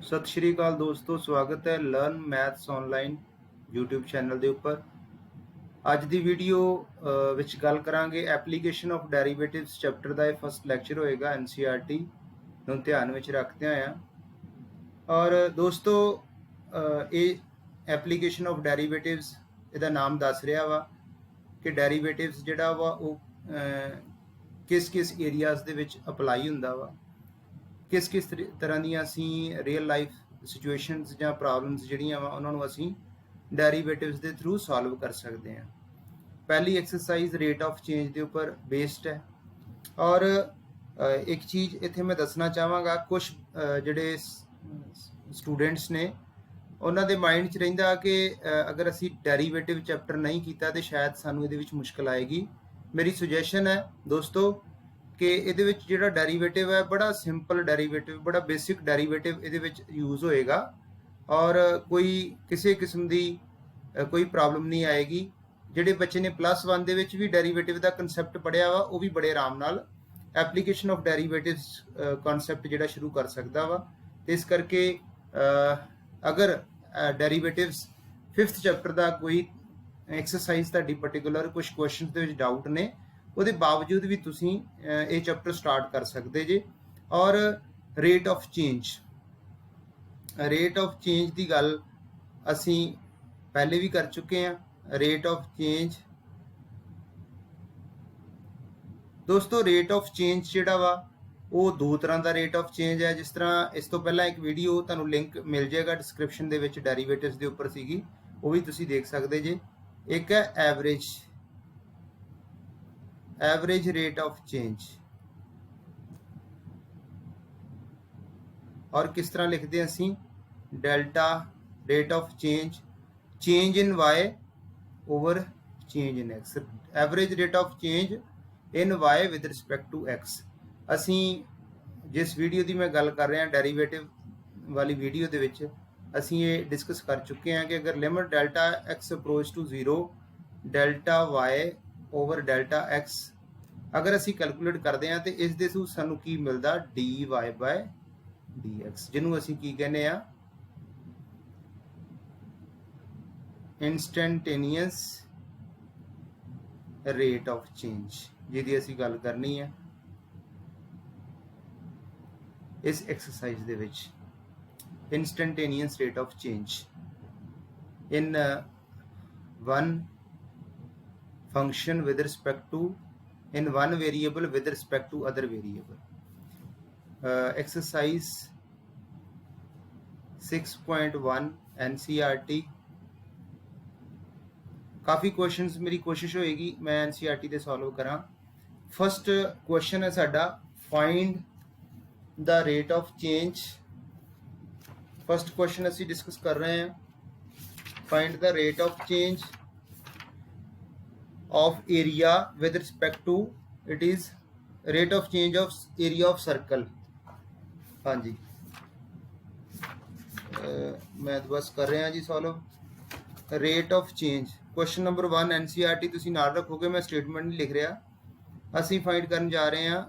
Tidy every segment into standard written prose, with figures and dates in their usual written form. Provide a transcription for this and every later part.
सत श्री अकाल दोस्तों, स्वागत है learn maths online YouTube channel के उपर। अज की वीडियो विच गल करांगे एप्लीकेशन ऑफ डेरीवेटिव्स चैप्टर का यह फर्स्ट लैक्चर होएगा NCERT नूं ध्यान में रखते होया। और दोस्तों ये एप्लीकेशन ऑफ डेरीवेटिव्स इहदा नाम दस रहा वा कि डेरीवेटिव्स जिहड़ा वा वो किस किस एरियाज़ दे विच अपलाई हुंदा वा, किस किस तरह दी असी रियल लाइफ सिचुएशनस या प्रॉब्लम्स जिहड़ियां वा उन्हां नूं असी डेरीवेटिव्स के थ्रू सॉल्व कर सकते हैं। पहली एक्सरसाइज रेट ऑफ चेंज के उपर बेस्ड है। और एक चीज़ इत्थे मैं दसना चाहांगा, कुछ जिहड़े स्टूडेंट्स ने उन्हां दे माइंड च रहिंदा कि अगर असी डेरीवेटिव चैप्टर नहीं किया तो शायद सानूं इहदे विच मुश्किल आएगी। मेरी सुजैशन है दोस्तों कि इहदे विच जिहड़ा डेरीवेटिव है बड़ा सिंपल डेरीवेटिव, बड़ा बेसिक डेरीवेटिव इहदे विच यूज़ होएगा और कोई किसी किस्म की कोई प्रॉब्लम नहीं आएगी। जिहड़े बच्चे ने +1 दे विच भी डेरीवेटिव का कंसैप्ट पढ़िया वा वो भी बड़े आराम नाल एप्लीकेशन ऑफ डेरीवेटिव्स कॉन्सैप्ट जिहड़ा शुरू कर सकदा वा। ते इस करके अगर डेरीवेटिव्स 5th चैप्टर का कोई एक्सरसाइज तुहाडी पर्टिकुलर कुछ क्वेश्चन दे विच डाउट ने, ਉਹਦੇ बावजूद भी तुसी ये चैप्टर स्टार्ट कर सकते जे। और रेट ऑफ चेंज की गल असी पहले भी कर चुके हैं। रेट ऑफ चेंज दोस्तों, रेट ऑफ चेंज जिहड़ा वा वो दो तरह का रेट ऑफ चेंज है। जिस तरह इस तो पहला एक वीडियो तुहानूं लिंक मिल जाएगा डिस्क्रिप्शन दे विच डेरीवेटिव्स के उपर सीगी, वो भी तुसी देख सकते जे। एक है एवरेज रेट ऑफ चेंज, और किस तरह लिखते हैं असी delta rate of change in y over change in x. Average rate of change in y with respect to x. असी जिस वीडियो की मैं गल कर रहा डेरीवेटिव वाली वीडियो के विच असी ये डिस्कस कर चुके हैं कि अगर limit delta x approach to 0 delta y over delta x अगर असी कैलकुलेट करते हैं तो इस दे थ्रू सानू की मिलता dy/dx, जिन्हों असी की कहने आ इंस्टैंटेनियस रेट ऑफ चेंज, जिहदी असी गल करनी है इस एक्सरसाइज दे विच। Instantaneous rate of change in one function with respect to in one variable with respect to other variable. Exercise 6.1 NCERT। काफ़ी क्वेश्चंस मेरी कोशिश होएगी मैं NCERT दे सॉल्व करा। फर्स्ट क्वेश्चन है साडा find the rate of change. First question असी discuss कर रहे हैं, find the rate of change of area with respect to it is rate of change of area of circle। हाँ जी, मैं बस कर रहा जी solve rate of change. Question number 1 NCERT तुसी नाल रखोगे, मैं स्टेटमेंट नहीं लिख रहा। असी फाइंड करन जा रहे हैं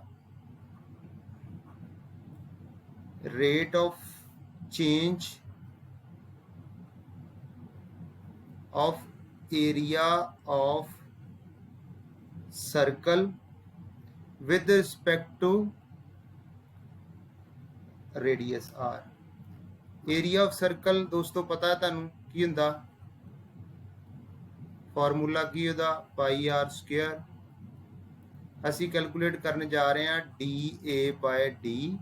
rate of change of area of circle with respect to radius r। Area of circle दोस्तों पता है तुहानूं की हुंदा, फार्मूला की उहदा πr²। असी कैलकुलेट करने जा रहे हैं dA/dr,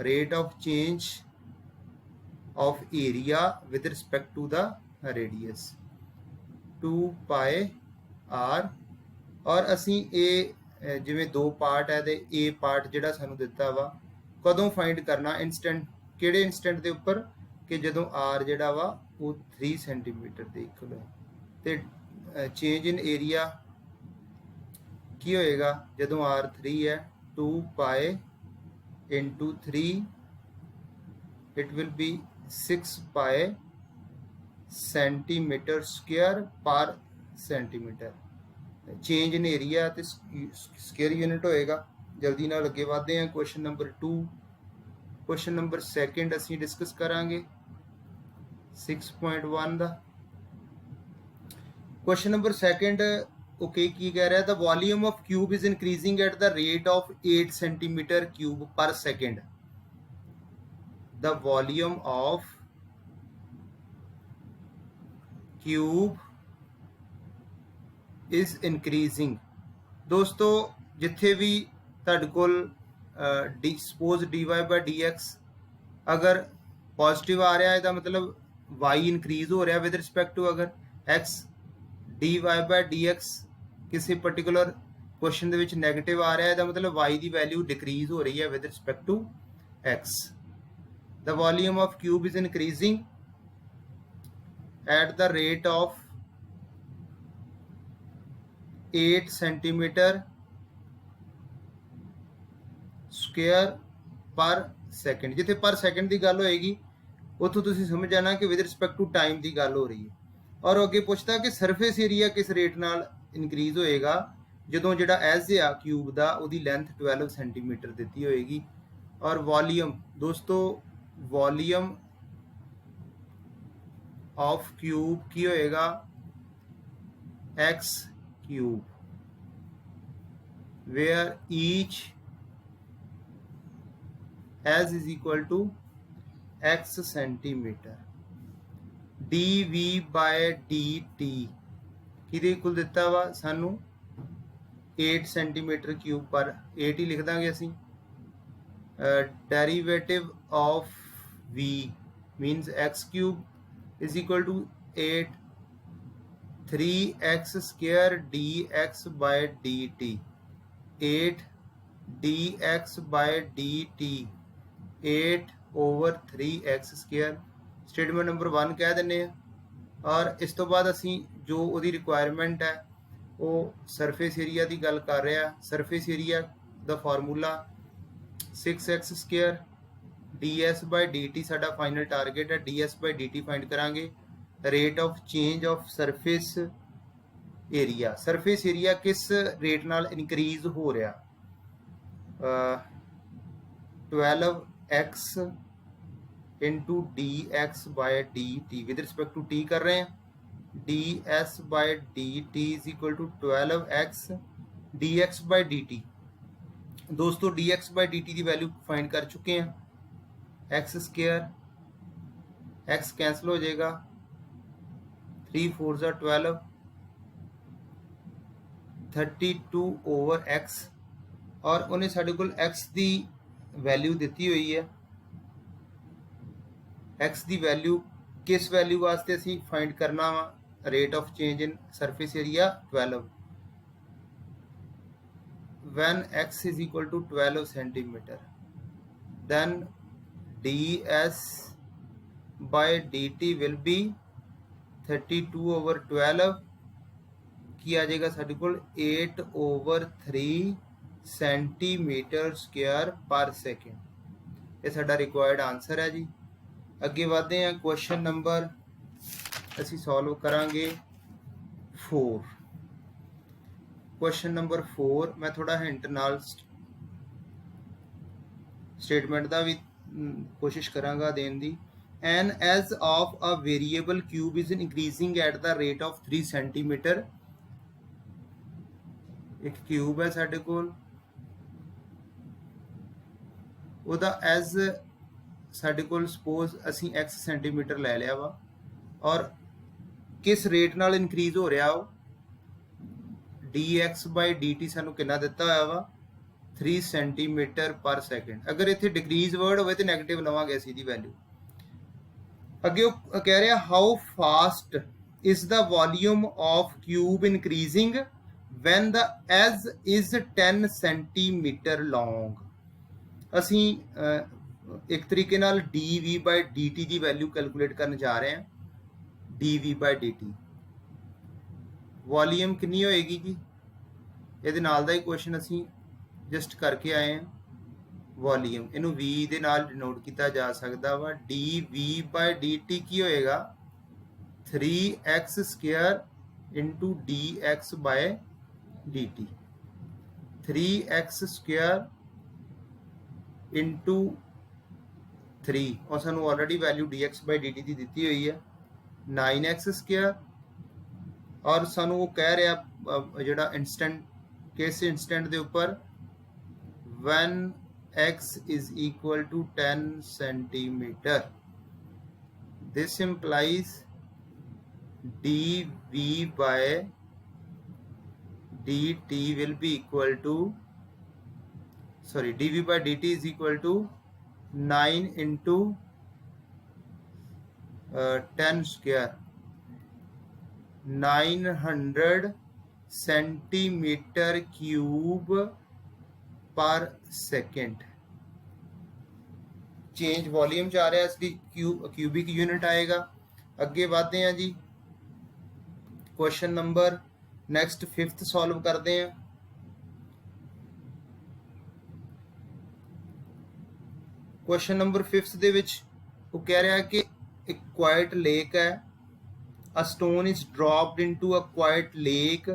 rate of change of area with respect to the radius 2πr। और असी ए जिवें दो पार्ट है तो ए पार्ट जिहड़ा सानूं दिता वा कदों फाइंड करना, इंस्टेंट किहड़े इंस्टेंट के उपर कि जदों आर जिहड़ा वा वो 3 सेंटीमीटर के इक्वल है। तो चेंज इन एरिया की होएगा जदों आर 3 है 2π × 3 इट विल बी 6π cm² पर सेंटीमीटर। चेंज इन एरिया तो स्केयर यूनिट होएगा। जल्दी ना लगे बढ़ते हैं question number 2। Question number second असीं डिस्कस करांगे 6.1 का। क्वेश्चन नंबर सैकेंड ओके की कह रहा है, the volume of cube is increasing at the rate of 8 centimetre cube per second. The volume of cube is increasing. दोस्तों जिथे भी तुहाडे कोल सपोज dy बाय dx अगर पॉजिटिव आ रहा है तो मतलब y इंक्रीज हो रहा है विद रिस्पैक्ट टू अगर x, dy बाय dx किसी पर्टिकुलर क्वेश्चन दे विच नैगेटिव आ रहा है तो मतलब y की वैल्यू डिक्रीज हो रही है with respect to x। The volume of cube is increasing at the rate of 8 centimetre square per second. जिथे पर सैकेंड की गल होएगी उतों तुसीं समझ जाना कि विद रिस्पैक्ट टू टाइम की गल हो रही है। और अगे पूछता कि सरफेस एरिया किस रेट नाल इनक्रीज होएगा जो जिहड़ा एज आ क्यूब का उहदी लेंथ 12 सेंटीमीटर दी होएगी। और वॉल्यूम दोस्तों वॉल्यूम ऑफ क्यूब की होएगा x cube where each edge is equal to x centimetre. D we by D t कि इक्वल दिता वा सानू 8 सेंटीमीटर क्यूब पर 8 ही लिख देंगे असी। Derivative of v means x cube is equal to 8 3x square dx by dt 8 dx by dt 8 over 3x square. Statement number 1 कह देने। और इस तो बाद असी जो उहदी रिक्वायरमेंट है वो सरफेस एरिया की गल कर रहे हैं। सरफेस एरिया दा formula 6x square ds by dt साडा फाइनल टारगेट है। ds बाय dt फाइंड करांगे। Rate of change of surface area, surface area किस रेट नाल इनक्रीज हो रहा 12x into d x by D t with respect to t कर रहे हैं। D s by D t is equal to 12x d x by D t. दोस्तों d x by D T की value find कर चुके हैं। X square x cancel हो जाएगा 3 4 12 32 ओवर एक्स। और उन्हें साढ़े को एक्स की वैल्यू दी हुई है। एक्स की वैल्यू किस वैल्यू वास्ते असी फाइंड करना वा rate of change in surface area 12 when x is equal to 12 centimeter then ds by dt will be 32 over 12 की आ जाएगा साढ़े को 8 over 3 सेंटीमीटर स्क्वायर पर सेकेंड। ये साडा रिक्वायर्ड आंसर है जी। अगे बढ़ते हैं क्वेश्चन नंबर असी सॉल्व करांगे 4। क्वेश्चन नंबर 4 मैं थोड़ा हिंट नाल स्टेटमेंट का भी कोशिश करांगा देने दी। An edge of a variable cube is increasing at the rate of 3 centimetre. एक क्यूब है साडे कोल ਉਹਦਾ एज साडे कोल सपोज असी x सेंटीमीटर ले लिया वा और किस रेट नाल इनक्रीज हो रहा हो dx बाय dt सानू कितना दिता होया वा 3 सेंटीमीटर पर सेकेंड। अगर इत्थे डिक्रीज वर्ड होवे तो नैगेटिव लवांगे असी दी वैल्यू। अगे कह रहा how fast is the volume of cube increasing when the as is 10 centimetre long. असी एक तरीके नाल d we by D T की वैल्यू कैलकुलेट करने जा रहे हैं। D we by D T volume कितनी होएगी जी ये नाल दा ही क्वेश्चन असी जस्ट करके आए हैं। वॉल्यूम इनू वी दे नाल डिनोट किया जा सकता वा। D we by D T की होएगा 3x square into d x by D t. 3x square into 3 और सानू already value dx by dt की दी हुई है 9x स्क्वायर और सानू वो कह रहा जोड़ा इंस्टेंट किस इंस्टेंट के उपर when x is equal to 10 centimeter, this implies dv by dt will be equal to dv by dt is equal to 9 into 10 square 900 centimeter cube पर सेकेंड चेंज वॉल्यूम च आ रहा है इसलिए क्यूबिक यूनिट आएगा। अगे बढ़ते हैं जी question number next 5th solve करते हैं। क्वेश्चन नंबर 5th दे विच वो कह रहा है कि एक क्वाइट लेक है, a stone is dropped into a quite lake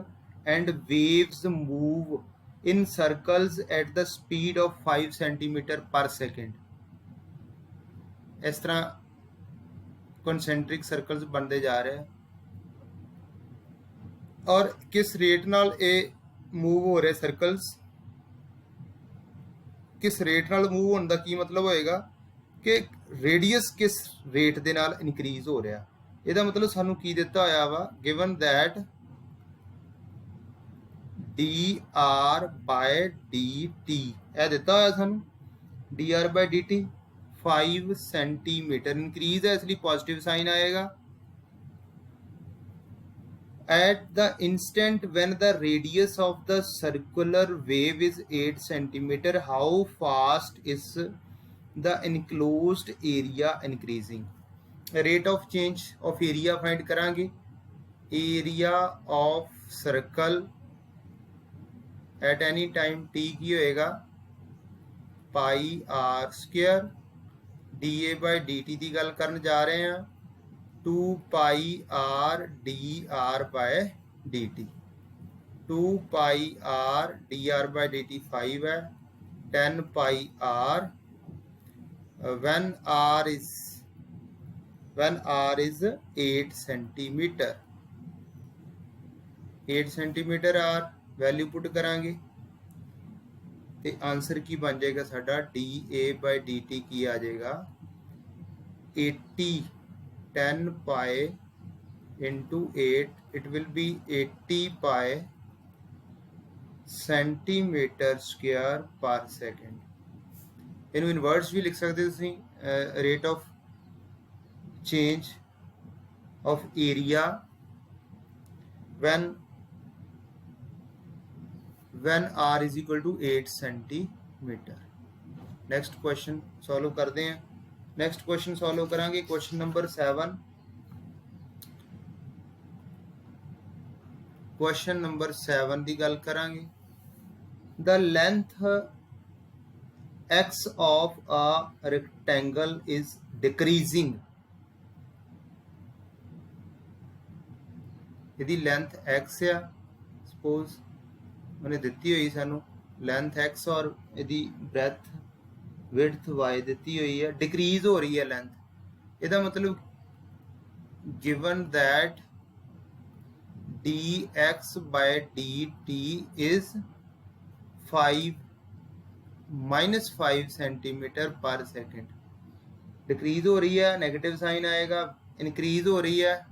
and waves move in circles at the speed of 5 centimeter per second। इस तरह concentric circles बनते जा रहे हैं और किस रेट नाल ये मूव हो रहे सर्कल्स, किस रेट नाल मूव होने का की मतलब होएगा कि रेडियस किस रेट दे नाल इनक्रीज हो रहा। ਇਹਦਾ मतलब सानू की दिता होया वा given that dr by dt यह दिता होया सानू dr by dt 5 centimetre increase है इसलिए पॉजिटिव साइन आएगा। at the instant when the radius of the circular wave is 8 centimeter, how fast is the enclosed area increasing? rate of change of area find करांगे। area of circle at any time t की होएगा pi are square d by D T की गल करन जा रहे हैं 2 pi r d are by D t 2 pi r d are by D t 5 है 10 pi r when r is 8 centimetre 8 centimetre r value put करांगे तो answer की बन जाएगा साडा d a by D T की आ जाएगा 80 10 pi into 8 it will be 80 पाए सेंटीमीटर स्क्वायर पर सेकेंड। इनू इनवर्ड्स भी लिख सकते तुसीं rate of change of area when r is equal to 8 centimetre. Next question solve करते हैं। नेक्स्ट क्वेश्चन सॉल्व करांगे क्वेश्चन नंबर 7। क्वेश्चन नंबर 7 की गल करांगे। The length x of a rectangle is decreasing। यदि लेंथ x है suppose उन्हें दिती हुई सानू लेंथ x और यदि ब्रैथ विड्थ y दिती हुई है, डिक्रीज हो रही है लेंथ, इसका मतलब given that dx by dt is 5 centimetre per second. Decrease हो रही है नेगेटिव साइन आएगा, इनक्रीज हो रही है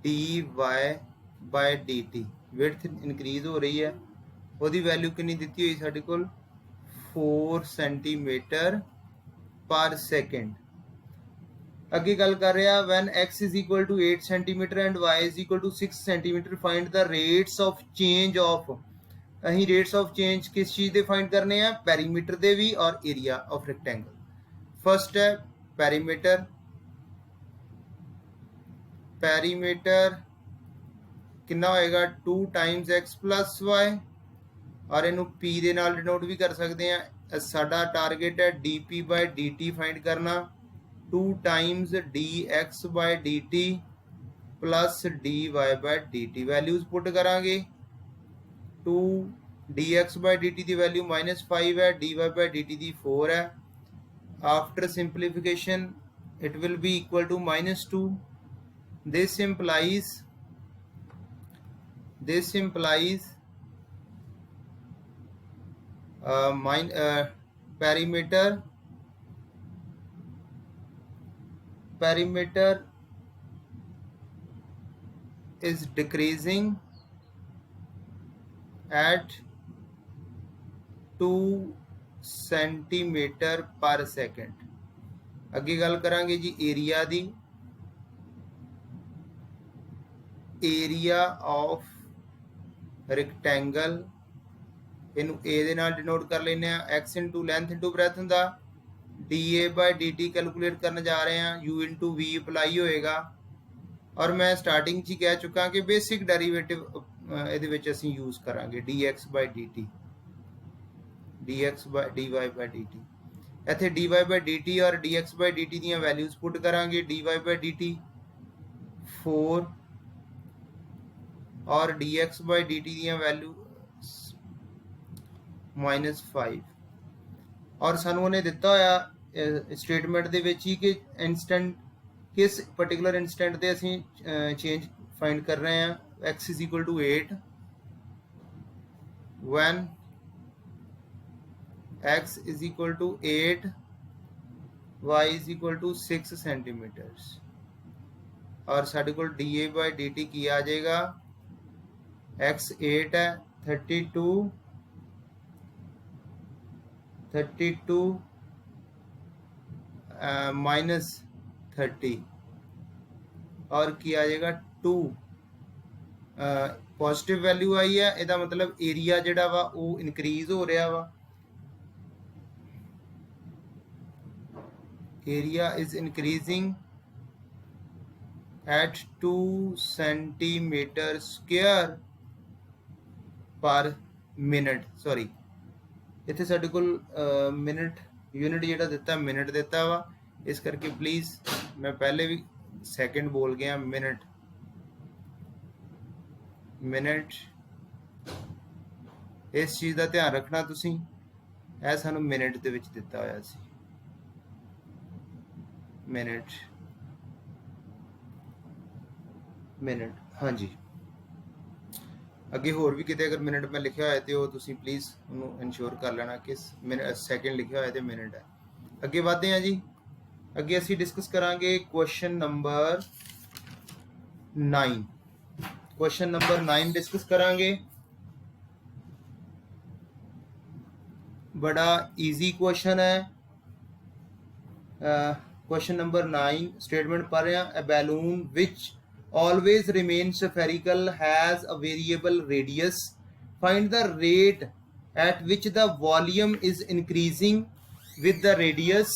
dy by dt width increase हो रही है, वो वैल्यू कितनी दी हुई साढ़े को 4 सेंटीमीटर पर सेकेंड। अगे गल कर रहा when x is equal to 8 centimetre and y is equal to 6 centimetre find the rates of change of. अहीं रेट्स ऑफ चेंज किस चीज़ के फाइंड करने हैं, पैरीमीटर के भी और एरिया ऑफ रेक्टेंगल। फर्स्ट है पैरीमीटर। पैरीमीटर कितना होएगा 2 टाइम्स x प्लस वाई और इनू p दे नाल डिनोट भी कर सकते हैं। साडा टारगेट है dp बाय dt फाइंड करना 2 times dx by dt plus dy by dt। Values put करांगे 2 dx बाय dt की वैल्यू -5 है, dy बाय dt की 4 है after simplification it will be equal to -2. This implies perimeter is decreasing at 2 centimeter per second। अगे गल करांगे जी area दी। एरिया ऑफ रेक्टेंगल इनू ए दे नाल डिनोट कर लेने x into length into breadth हुंदा। D a by D t calculate करने जा रहे हैं, यू इंटू वी अप्लाई होएगा। और मैं स्टार्टिंग च कह चुका कि बेसिक डेरीवेटिव ਇਹਦੇ ਵਿੱਚ ਅਸੀਂ यूज़ करांगे dx by dt, dx by dy by dt। ਇੱਥੇ dy by dt और dx by dt ਦੀਆਂ ਵੈਲਿਊਜ਼ ਪੁੱਟ ਕਰਾਂਗੇ। dy by dt 4 और dx by dt ਦੀਆਂ ਵੈਲਿਊ -5। और सानू उन्हें दिता होया स्टेटमेंट दे विच ही कि इंस्टेंट किस पर्टिकुलर इंस्टेंट ते असीं चेंज फाइंड कर रहे हैं। x is equal to 8 when x is equal to 8 y is equal to 6 centimeters। और साढ़े को dA by dt की आ जाएगा, x 8 है, 32 माइनस 30 और की आ जाएगा 2। पॉजिटिव वैल्यू आई है, ਇਹਦਾ मतलब एरिया ਜਿਹੜਾ ਵਾ ਉਹ ਇਨਕਰੀਜ਼ ਹੋ ਰਿਹਾ ਵਾ। Area is increasing at 2 centimeter square पर मिनट। सॉरी इत्थे साडे कोल मिनट यूनिट जिहड़ा दिता मिनट दिता वा, इस करके प्लीज़ मैं पहले भी सैकेंड बोल गया, मिनट मिनट इस चीज़ का ध्यान रखना तुसीं। यह सानू मिनट दे विच दिता होया सी, मिनट मिनट। हाँ जी, अगे होर भी किते अगर मिनट में लिखा होया तो तुसीं प्लीज़ उन्होंने इंश्योर कर लेना कि मिनट सैकेंड लिखा होया तो मिनट है। अगे बढ़ते हैं जी, अगे असीं डिस्कस करांगे question number 9। Question number 9 discuss करांगे। बड़ा इजी क्वेश्चन है। क्वेश्चन नंबर 9 स्टेटमेंट पढ़ रहे हैं। ए balloon which always remains spherical has a variable radius, find the rate at which the volume is increasing with the radius।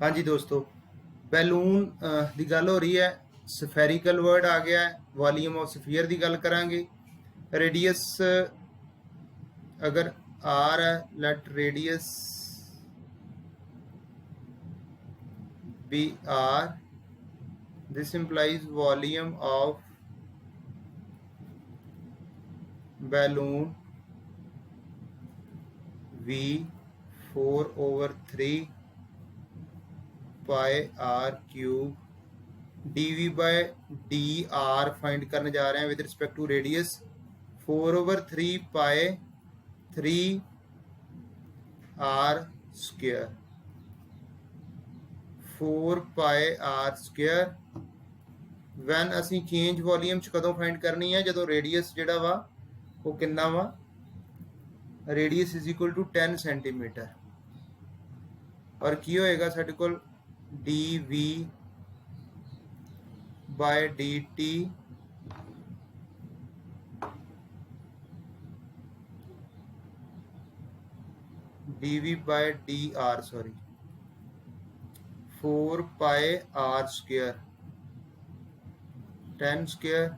हाँ जी दोस्तों, balloon की गल हो रही है, स्फेरिकल वर्ड आ गया है, वॉल्यूम ऑफ स्फीयर की गल करांगे। रेडियस अगर आर है, let radius be r, this implies volume of balloon v 4/3 pi r cube। dv by dr find करने जा रहे हैं with respect to radius. 4/3 pi 3 r square, 4 pi r square। When असी चेंज वॉल्यूम कदों find करनी है, जो radius जोड़ा वा वो कितना वा, radius is equal to 10 centimetre. और की होएगा साडे कोल D we by D T D we by D R, sorry 4 pi are square 10 square.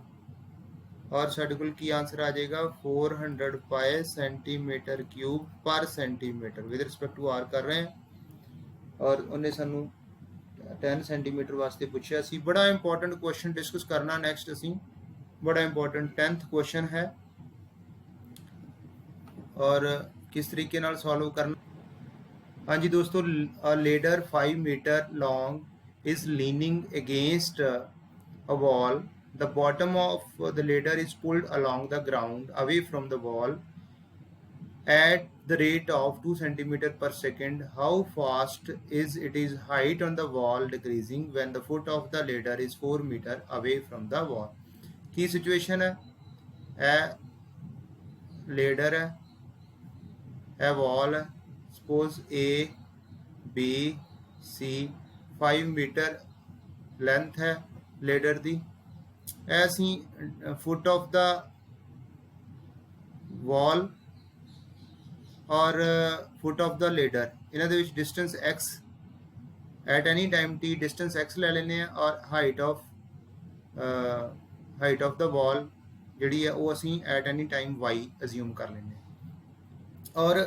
और साढ़े को की आंसर आ जाएगा 400 pi centimetre cube per centimetre with respect to r कर रहे हैं। और उन्हें सानू 10 सेंटीमीटर वास्ते पूछा सी। बड़ा इंपॉर्टेंट क्वेश्चन डिस्कस करना नैक्सट असी, बड़ा इंपॉर्टेंट 10th क्वेश्चन है। और किस तरीके नाल सॉल्व करना। हाँ जी दोस्तों, a ladder 5 meter long is leaning against a wall. The bottom of the ladder is pulled along the ground away from the wall at the rate of 2 centimeter per second. How fast is its height on the wall decreasing when the foot of the ladder is 4 meter away from the wall? की situation है, a ladder है, a wall है, suppose A B C 5 metre length है ladder दी, ऐसी foot of the wall और foot of the ladder, इन्हों के distance x at any time t distance x ले लेने और हाइट ऑफ द वॉल जी है वो असी at any time y assume कर लेने। और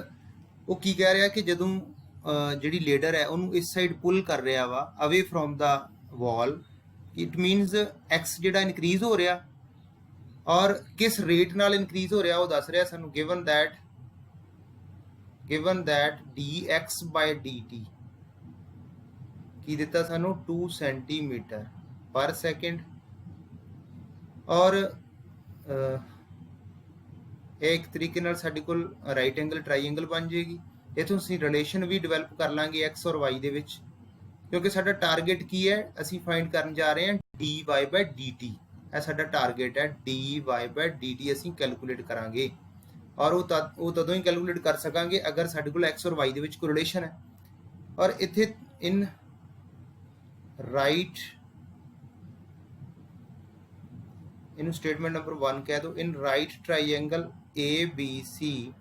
वो की कह रहा कि जदों जी लेडर है उन्होंने इस साइड पुल कर रहा वा away from the wall, it मीनस x जो इनक्रीज हो रहा और किस रेट नाल इनक्रीज हो रहा वो दस रहा सानू। Given that d x by D T की दिता सानू 2 सेंटीमीटर पर सेकेंड। और एक तरीके नाल साडे कोल राइट एंगल ट्राईएंगल बन जाएगी। इथों असीं रिलेशन भी डिवेलप कर लांगे एक्स और वाई दे विच, क्योंकि साडा टारगेट की है, असीं फाइंड करन जा रहे हैं d y by D t. यह साडा टारगेट है, d y by D t असीं कैलकुलेट करांगे और वो तदों ही कैलकुलेट कर सकांगे अगर साडे कोल एक्स और वाई दे विच कोई रिलेशन है। और इत्थे in right in statement number 1 कह दो, in right triangle A B C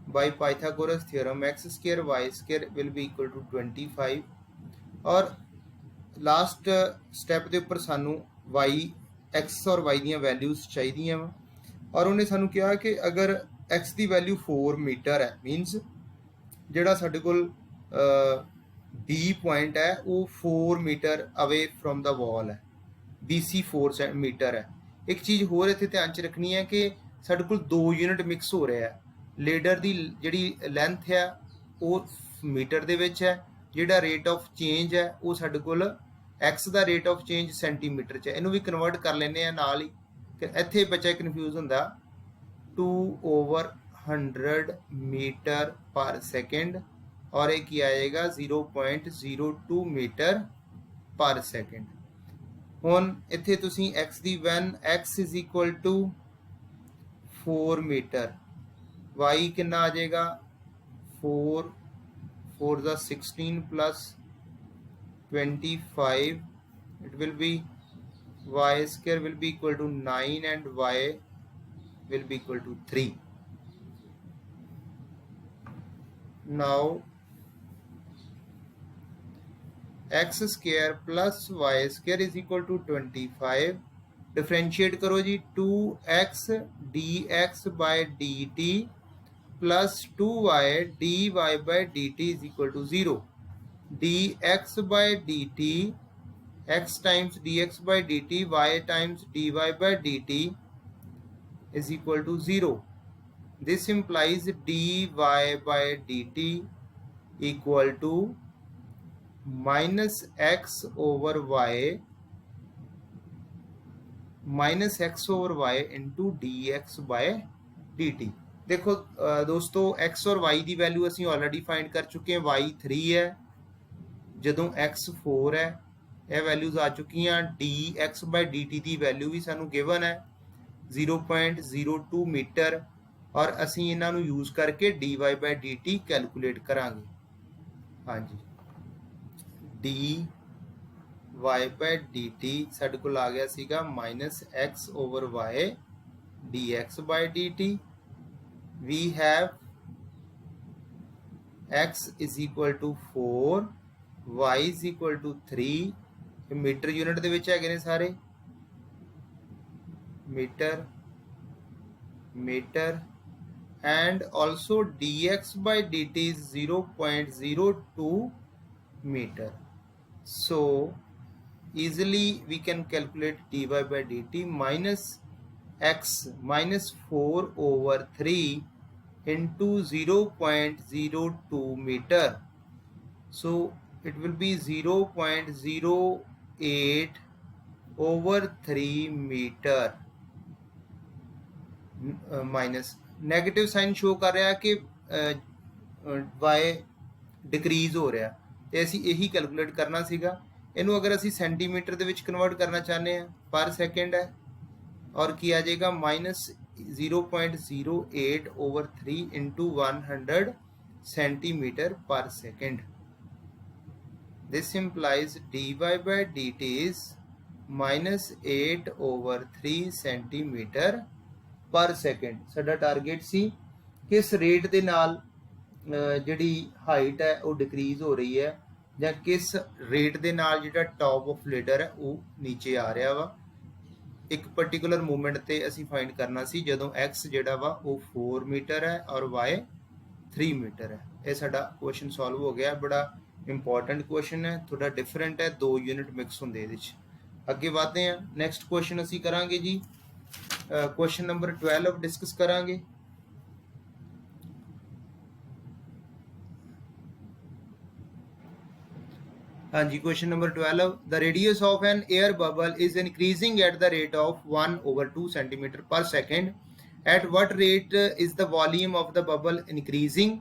by Pythagoras theorem X square Y square will be equal to 25। और लास्ट स्टैप के उपर सानू वाई एक्स और वाई दी वैल्यूज चाहिए वा और उन्हें सानू कहा कि अगर एक्स की वैल्यू 4 मीटर है, मीनस जोड़ा साडे कोल डी पॉइंट है वो 4 metre away from the wall है, बी सी 4 मीटर है। एक चीज़ होर इत्थे ध्यान च रखनी है कि साडे कोल 2 यूनिट मिक्स हो रहा है। लेडर की जिहड़ी लेंथ है वो मीटर दे विच है, जिहड़ा रेट ऑफ चेंज है वो साडे कोल एक्स का रेट ऑफ चेंज सेंटीमीटर च है। इनू भी कन्वर्ट कर लेने नाल ही, इत्थे बच्चा कन्फ्यूज हुंदा 2/100 मीटर पर सेकेंड और एक ही आएगा 0.02 मीटर पर सेकेंड। हुण इत्थे तुसीं एक्स दी when x is equal to 4 metre, y कितना आ जाएगा 4 द 16 plus 25, it will be y square will be equal to 9 and y will be equal to 3. Now x square plus y square is equal to 25. Differentiate करो जी, 2x dx by dt plus 2y dy by dt is equal to 0. dx by dt, x times dx by dt, y times dy by dt is equal to 0. This implies dy by dt equal to minus x over y into dx by dt. देखो दोस्तों x और y की value असीं already find कर चुके हैं। y 3 है, जदों x 4 है, यह वैल्यूज आ चुकी हैं। dx by dt की वैल्यू भी सानू गिवन है 0.02 मीटर और असीं इन्हां नूं यूज करके dy by dt कैलकुलेट करांगे। हाँ जी, dy by dt साडे कोल आ गया सीगा minus x over y dx by dt. We have x is equal to 4, y is equal to 3. Metre unit दे विच हैगे ने सारे, metre and also dx by dt is 0.02 meter. So easily we can calculate dy by dt minus x minus 4 over 3 into 0.02 meter. So it will be 0.08 over 3 meter minus negative sign show कर रहा कि Y decrease हो रहा तो असी यही calculate करना सीगा इनू अगर असी सेंटीमीटर ਦੇ ਵਿੱਚ कन्वर्ट करना चाहते हैं पर सेकेंड है और किया जाएगा minus 0.08 over 3 into 100 centimeter per second. This implies dy by dt is minus 8 over 3 centimeter per second. साडा टारगेट सी किस रेट ਦੇ ਨਾਲ ਜਿਹੜੀ ਹਾਈਟ ਹੈ ਉਹ ਡਿਕਰੀਜ਼ ਹੋ ਰਹੀ ਹੈ ਜਾਂ ਕਿਸ ਰੇਟ ਦੇ ਨਾਲ ਜਿਹੜਾ ਟੌਪ ਆਫ ਲੇਡਰ ਹੈ ਉਹ ਨੀਚੇ ਆ ਰਿਹਾ ਵਾ ਇੱਕ ਪਾਰਟਿਕੂਲਰ ਮੂਵਮੈਂਟ ਤੇ ਅਸੀਂ ਫਾਈਂਡ ਕਰਨਾ ਸੀ ਜਦੋਂ x ਜਿਹੜਾ ਵਾ ਉਹ 4 ਮੀਟਰ ਹੈ ਔਰ y 3 ਮੀਟਰ ਹੈ ਇਹ ਸਾਡਾ ਕੁਐਸਚਨ ਸੋਲਵ ਹੋ ਗਿਆ ਬੜਾ ਇੰਪੋਰਟੈਂਟ ਕੁਐਸਚਨ ਹੈ ਥੋੜਾ ਡਿਫਰੈਂਟ ਹੈ 2 ਯੂਨਿਟ ਮਿਕਸ ਹੁੰਦੇ ਇਹਦੇ ਵਿੱਚ ਅੱਗੇ ਵਧਦੇ ਹਾਂ ਨੈਕਸਟ ਕੁਐਸਚਨ ਅਸੀਂ ਕਰਾਂਗੇ ਜੀ क्वेश्चन नंबर 12 डिस्कस करांगे हाँ जी question number 12 the radius of an air bubble is increasing at the rate of 1/2 centimeter per second at what rate is the volume of the bubble increasing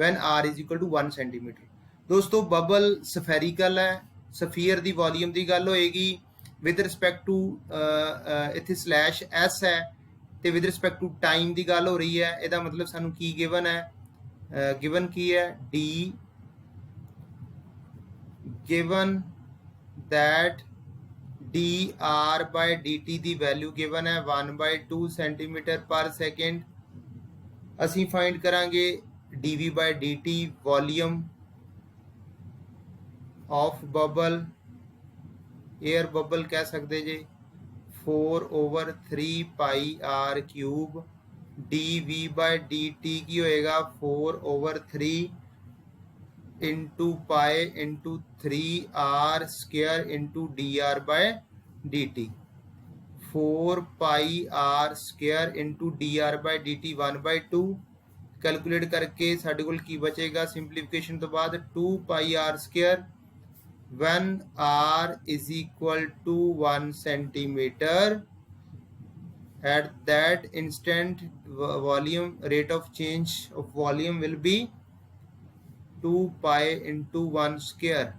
when r is equal to 1 centimeter दोस्तों bubble spherical है सफीयर the volume दी गल होएगी with respect to इत्थे slash S है तो with respect to time की गल हो रही है यदा मतलब सानू की गिवन है गिवन की है D given that D are by D T की वैल्यू गिवन है 1/2 सेंटीमीटर पर सेकेंड असी फाइंड करांगे D we by D T volume of bubble air bubble कह सकते जे 4/3 pi R cube D we by D T की होएगा 4/3 into pi into 3 R square into D are by D T 4 pi are square into D are by D T 1/2 calculate करके साढ़े कोल की बचेगा सिंपलीफिकेशन तो बाद 2 pi are square when r is equal to 1 centimeter at that instant volume rate of change of volume will be 2 pi into 1 square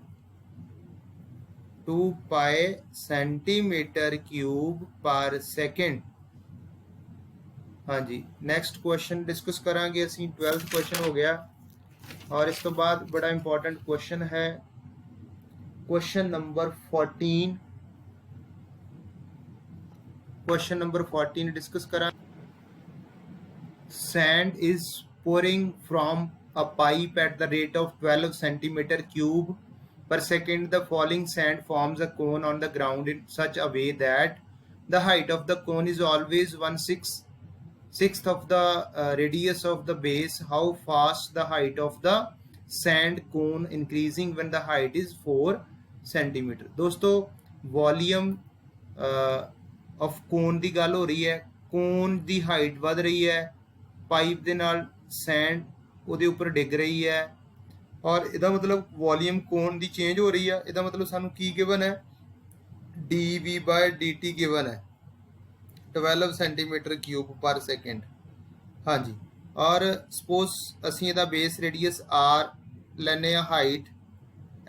2 pi centimeter cube per second हाँ जी next question discuss करांगे असी 12th question हो गया और इस तो बाद बड़ा इंपॉर्टेंट क्वेश्चन है question number 14 question number 14 discuss करा sand is pouring from a pipe at the rate of 12 centimeter cube per second the falling sand forms a cone on the ground in such a way that the height of the cone is always 1/6 of the radius of the base how fast the height of the sand cone increasing when the height is 4 centimetre दोस्तों volume of cone की गल हो रही है कोन की height वध रही है पाइप के नाल सैंड उहदे उपर डिग रही है और इहदा मतलब वॉल्यूम कोन की चेंज हो रही है इहदा मतलब सानू की गिवन है D we by D t given है 12 सेंटीमीटर क्यूब पर सेकेंड हाँ जी और सपोज असी इहदा बेस रेडियस आर लैने हाइट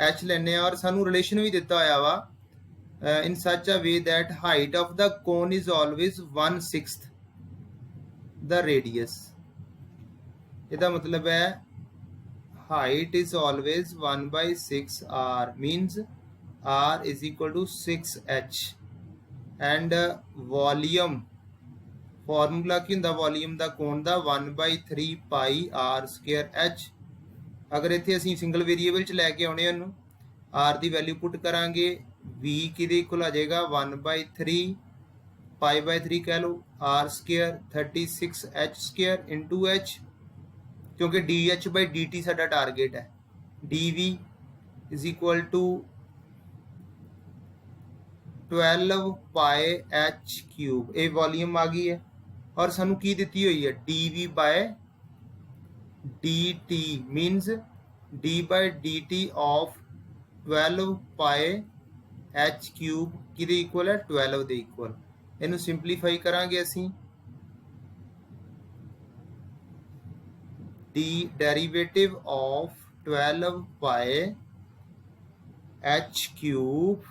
एच लेने और सानू रिलेशन भी दिता होया वा in such a way that height of the cone is always 1/6 the radius इहदा मतलब है height is always 1/6 R means R is equal to 6h and volume formula की हुंदा वॉल्यूम दा कोन दा 1/3 पाई आर स्क्वायर एच अगर इत्थे असीं सिंगल वेरीएबल च लैके आउणे उहनूं आर दी वैल्यू पुट करांगे वी किहदे इक्वल आ जाएगा 1/3 पाई/3 कह लो R square 36h square into H क्योंकि D H by D T साडा टारगेट है D V is equal to 12 pi H cube ये वॉल्यूम आ गई है और सानू की दिती हुई है D we by dt means d by dt of 12 pi h cube किदे इक्वल है 12 ਦੇ इक्वल। ਇਹਨੂੰ ਸਿੰਪਲੀਫਾਈ ਕਰਾਂਗੇ ਅਸੀਂ the derivative of 12 pi h cube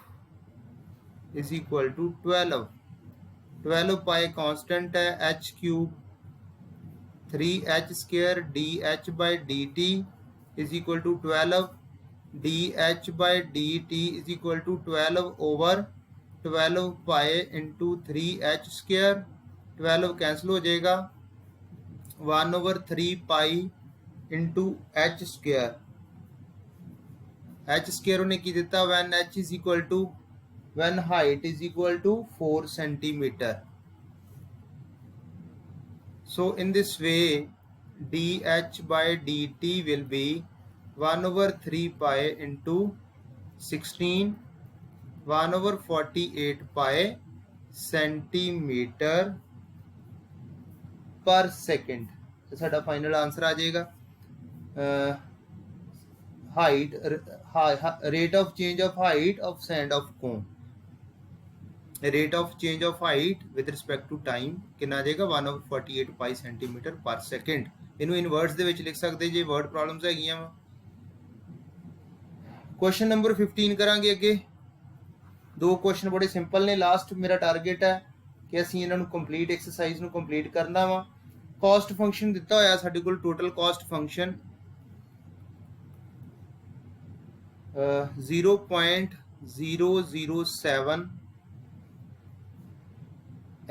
is equal to 12 pi constant है h cube 3h square dh by dt is equal to 12 dh by dt is equal to 12 over 12 pi into 3h square 12 cancel हो जाएगा 1 over 3 pi into h square उन्हें की दिता when h is equal to when height is equal to 4 centimeter. So in this way dh by dt will be 1 over 3 pi into 16 1 over 48 pi centimeter per second. तो साडा final answer आ जाएगा height rate of change of height of sand of cone. rate of change of height with respect to time कितना आ जाएगा 1 over 48 pi centimeter per second. इन्हों inwards दे विच लिख सकते जे word problems हैगियां वा। क्वेश्चन नंबर 15 करांगे अगे। दो क्वेश्चन बड़े सिंपल ने। लास्ट मेरा टारगेट है कि असीं इन्हां नूं कंप्लीट एक्सरसाइज नूं कंप्लीट करना वा। कॉस्ट फंक्शन दिता होया साडे कोल total cost function 0.007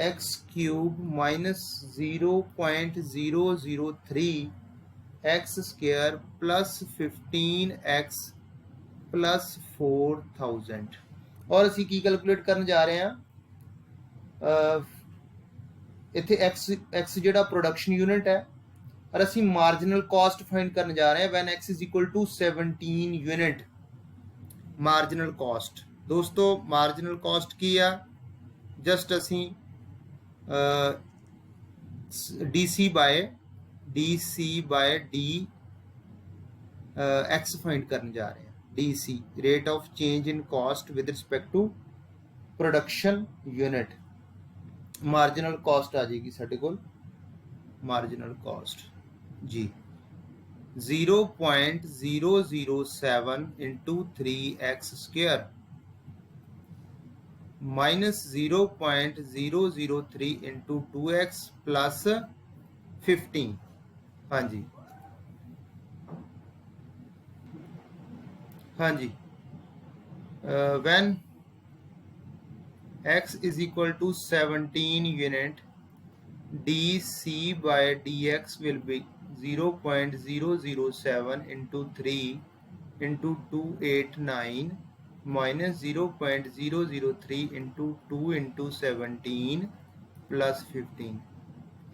x cube minus 0.003 x square plus 15x plus 4000 और असी की कैलकुलेट करने जा रहे हैं इत्थे x जिहड़ा प्रोडक्शन यूनिट है और असी मार्जिनल कॉस्ट फाइंड करने जा रहे हैं when x is equal to 17 unit. Marginal cost दोस्तों मार्जिनल कॉस्ट की है जस्ट असी DC by D x find करने जा रहे हैं। DC rate of change in cost with respect to production unit. Marginal cost आ जाएगी साडे कोल मार्जिनल कॉस्ट जी 0.007 into 3x square minus 0.003 into 2x plus 15। हाँ जी हाँ जी when x is equal to 17 unit dc by dx will be 0.007 into 3 into 289 minus 0.003 into 2 into 17 plus 15।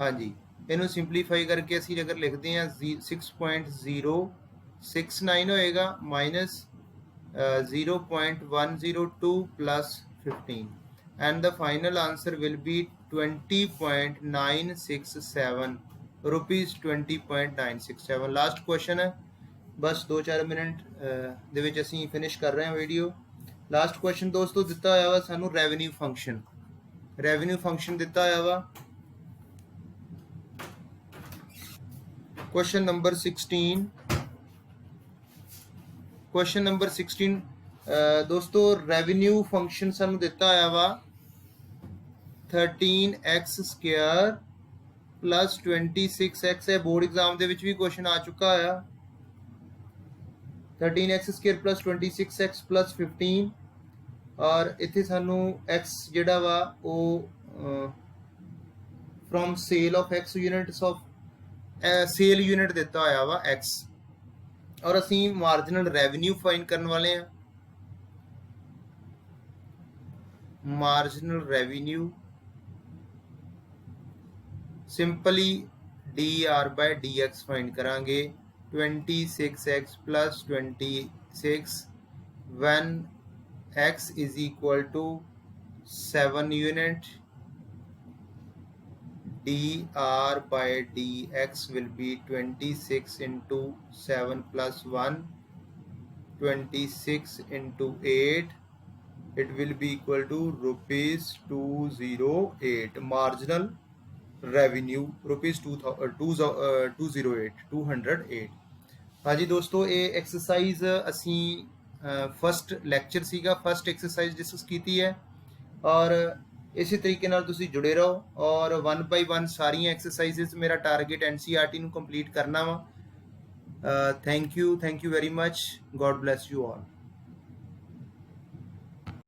हाँ जी इन्हों simplify करके असी अगर लिखते हैं 6.069 होएगा minus 0.102 plus 15 and the final answer will be 20.967 rupees 20.967। Last question है बस 2-4 मिनट दे विच असीं फिनिश कर रहे हैं वीडियो। लास्ट क्वेश्चन दोस्तों दिता होया वा सानू रेवेन्यू फंक्शन दिता होया वा। क्वेश्चन नंबर 16 दोस्तों रेवेन्यू फंक्शन सानू दिता होया वा 13x स्क्वायर प्लस 26x है। बोर्ड एग्जाम दे विच भी क्वेश्चन आ चुका है 13x square plus 26x plus 15 और इत्थे सानू x जिहड़ा वा ओ from sale of x units of sale unit दिता होया वा x और असी मार्जिनल रेवेन्यू फाइंड करने वाले हैं। Marginal revenue simply dr by dx find करांगे 26x plus 26 when x is equal to 7 unit dr by dx will be 26 into 7 plus 1, 26 into 8, it will be equal to rupees 208. Marginal revenue rupees 208. हाँ जी दोस्तों, ये exercise असी first lecture सीगा, first exercise discuss की है और इसी तरीके नाल तुसी जुड़े रहो और 1 बाय 1 सारियां एक्सरसाइजेस मेरा टारगेट एनसीईआरटी नू कंप्लीट करना वा। Thank you very much. God bless you all.